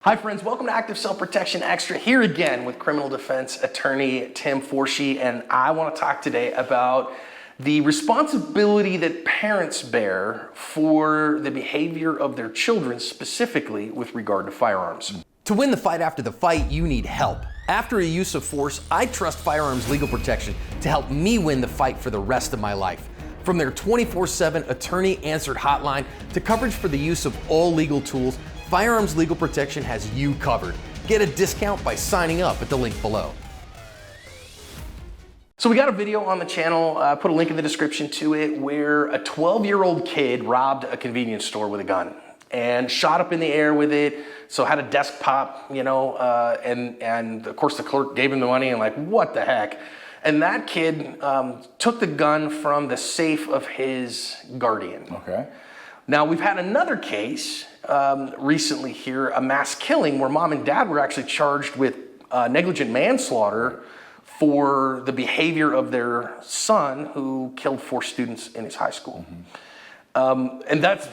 Hi friends, welcome to Active Self-Protection Extra, here again with criminal defense attorney Tim Forshee, and I want to talk today about the responsibility that parents bear for the behavior of their children, specifically with regard to firearms. To win the fight after the fight, you need help. After a use of force, I trust Firearm's legal protection to help me win the fight for the rest of my life. From their 24/7 attorney-answered hotline to coverage for the use of all legal tools, Firearms Legal Protection has you covered. Get a discount by signing up at the link below. So we got a video on the channel, put a link in the description to it, where a 12-year-old kid robbed a convenience store with a gun and shot up in the air with it. So had a desk pop, and of course the clerk gave him the money and like, what the heck? And that kid took the gun from the safe of his guardian. Okay. Now we've had another case recently here, a mass killing where mom and dad were actually charged with negligent manslaughter for the behavior of their son who killed 4 students in his high school. And that's,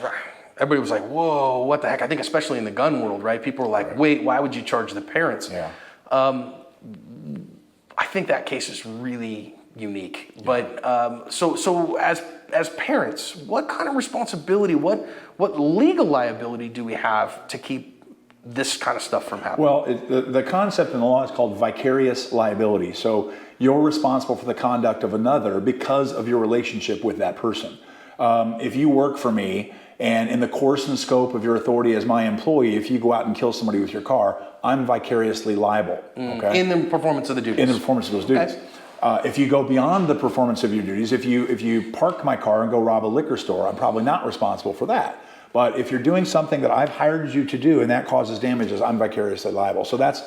everybody was like, whoa, what the heck? I think especially in the gun world, right? People were like, wait, why would you charge the parents? Yeah. I think that case is really unique. But so as parents, what kind of responsibility, what legal liability do we have to keep this kind of stuff from happening? Well, the concept in the law is called vicarious liability. So you're responsible for the conduct of another because of your relationship with that person. If you work for me and in the course and scope of your authority as my employee, if you go out and kill somebody with your car, I'm vicariously liable. Okay? In the performance of the duties. In the performance of those duties. Okay. If you go beyond the performance of your duties, if you park my car and go rob a liquor store, I'm probably not responsible for that. But if you're doing something that I've hired you to do and that causes damages, I'm vicariously liable. So that's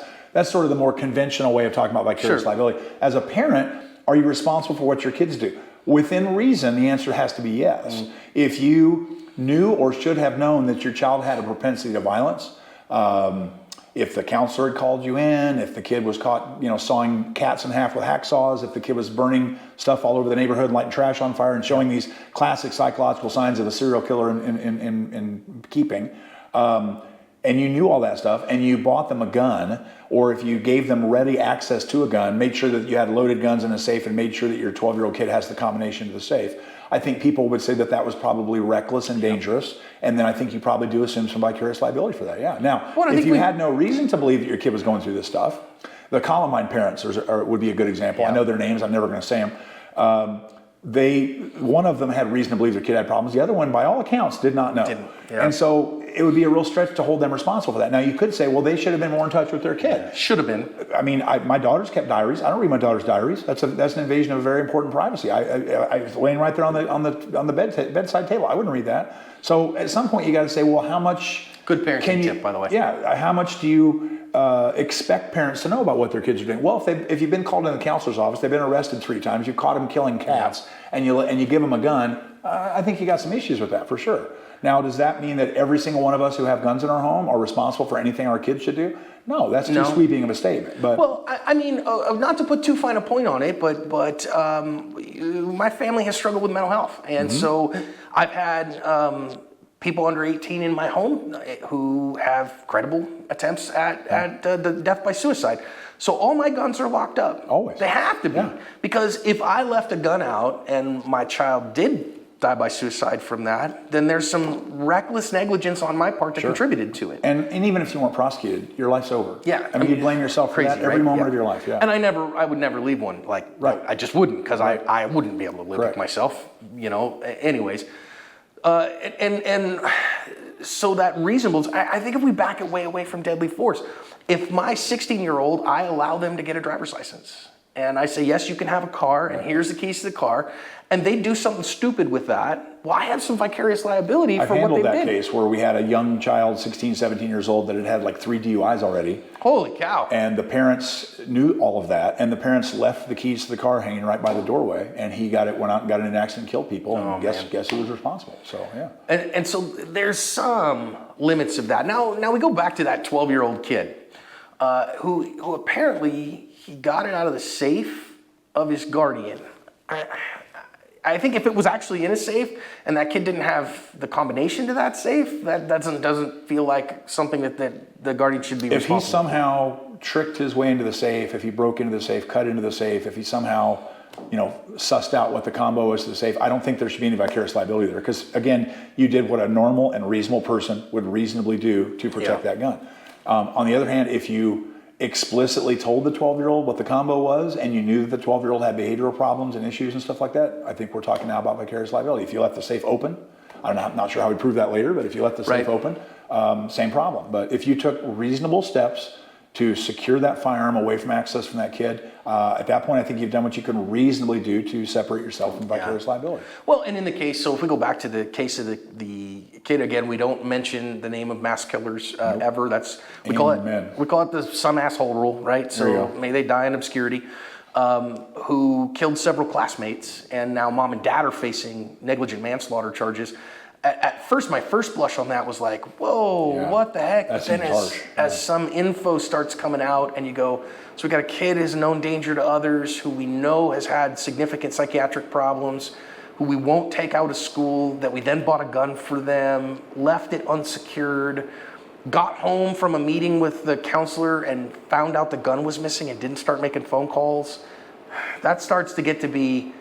sort of the more conventional way of talking about vicarious liability. As a parent, are you responsible for what your kids do? Within reason, the answer has to be yes. If you knew or should have known that your child had a propensity to violence, if the counselor had called you in, if the kid was caught, sawing cats in half with hacksaws, if the kid was burning stuff all over the neighborhood and lighting trash on fire and showing these classic psychological signs of a serial killer in keeping, and you knew all that stuff and you bought them a gun, or if you gave them ready access to a gun, made sure that you had loaded guns in a safe and made sure that your 12-year-old kid has the combination to the safe, I think people would say that was probably reckless and dangerous, and then I think you probably do assume some vicarious liability for that, yeah. Now, if you had no reason to believe that your kid was going through this stuff, the Columbine parents would be a good example. I know their names, I'm never going to say them. One of them had reason to believe their kid had problems. The other one, by all accounts, did not know. And so it would be a real stretch to hold them responsible for that. Now, you could say, well, they should have been more in touch with their kid. Should have been. I mean, my daughter's kept diaries. I don't read my daughter's diaries. That's an invasion of very important privacy. I was laying right there on the bedside table. I wouldn't read that. So at some point, you got to say, well, how much? Good parenting tip, by the way. Yeah. How much do you expect parents to know about what their kids are doing? Well, if you've been called in the counselor's office, they've been arrested 3 times, you've caught them killing cats, and you give them a gun, I think you got some issues with that for sure. Now, does that mean that every single one of us who have guns in our home are responsible for anything our kids should do? No, that's too sweeping of a statement. But well, I mean, not to put too fine a point on it, but my family has struggled with mental health, and so I've had people under 18 in my home who have credible attempts at the death by suicide. So all my guns are locked up. Always. They have to be. Yeah. Because if I left a gun out and my child did die by suicide from that, then there's some reckless negligence on my part that contributed to it. And even if you weren't prosecuted, your life's over. Yeah. I mean, you blame yourself for that every moment of your life. Yeah. And I would never leave one. I just wouldn't, because I wouldn't be able to live with myself, anyways. And so that reasonable, I think if we back it way away from deadly force, if my 16-year-old, I allow them to get a driver's license, and I say, yes, you can have a car, and here's the keys to the car, and they do something stupid with that, well, I have some vicarious liability for what they did. I've handled that case where we had a young child, 16, 17 years old, that had like 3 DUIs already. Holy cow. And the parents knew all of that, and the parents left the keys to the car hanging right by the doorway, and he went out and got in an accident and killed people, and guess who was responsible? So, yeah. And so there's some limits of that. Now we go back to that 12-year-old kid who apparently he got it out of the safe of his guardian. I think if it was actually in a safe and that kid didn't have the combination to that safe, that doesn't feel like something that the guardian should be responsible. If he somehow tricked his way into the safe, if he broke into the safe, cut into the safe, if he somehow, sussed out what the combo was to the safe, I don't think there should be any vicarious liability there. Because again, you did what a normal and reasonable person would reasonably do to protect that gun. On the other hand, if you explicitly told the 12-year-old what the combo was and you knew that the 12-year-old had behavioral problems and issues and stuff like that, I think we're talking now about vicarious liability. If you left the safe open, I'm not sure how we'd prove that later, but if you left the safe open, same problem. But if you took reasonable steps to secure that firearm away from access from that kid, at that point I think you've done what you can reasonably do to separate yourself from vicarious liability. Well, and in the case, so if we go back to the case of the kid again, we don't mention the name of mass killers ever. We call it the some asshole rule, right? So may they die in obscurity. Who killed several classmates, and now mom and dad are facing negligent manslaughter charges. At first, my first blush on that was like, whoa, what the heck? But then as some info starts coming out and you go, so we got a kid who's a known danger to others, who we know has had significant psychiatric problems, who we won't take out of school, that we then bought a gun for them, left it unsecured, got home from a meeting with the counselor and found out the gun was missing and didn't start making phone calls. That starts to get to be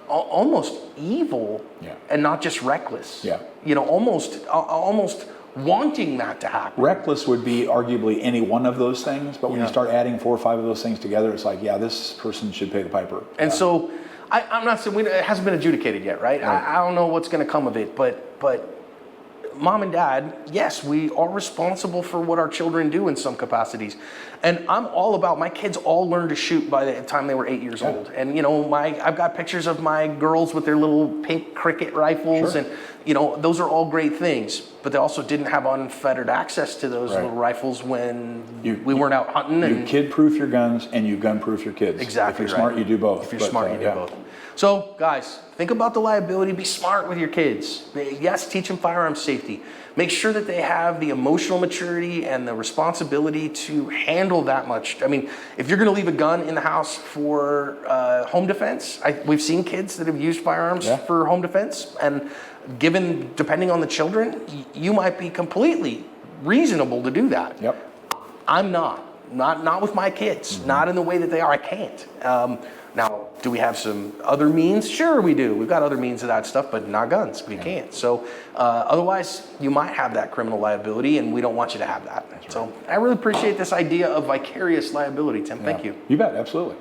almost evil and not just reckless. Almost wanting that to happen. Reckless would be arguably any one of those things, but when you start adding 4 or 5 of those things together, it's like, this person should pay the piper. And so I'm not saying it hasn't been adjudicated yet, right? I don't know what's going to come of it, but mom and dad, yes, we are responsible for what our children do in some capacities. And I'm all about, my kids all learned to shoot by the time they were 8 years old. And I've got pictures of my girls with their little pink cricket rifles, and those are all great things. But they also didn't have unfettered access to those little rifles when we weren't out hunting. You kid-proof your guns and you gun-proof your kids. Exactly. If you're smart, you do both. If you're smart, you do both. So, guys, think about the liability. Be smart with your kids. Yes, teach them firearm safety. Make sure that they have the emotional maturity and the responsibility to handle that much. I mean, if you're going to leave a gun in the house for home defense, we've seen kids that have used firearms for home defense. And depending on the children, you might be completely reasonable to do that. I'm not with my kids, not in the way that they are. I can't. Now, do we have some other means? Sure we do. We've got other means of that stuff, but not guns. We can't. So otherwise, you might have that criminal liability, and we don't want you to have that. So I really appreciate this idea of vicarious liability, Tim. Thank you. You bet, absolutely.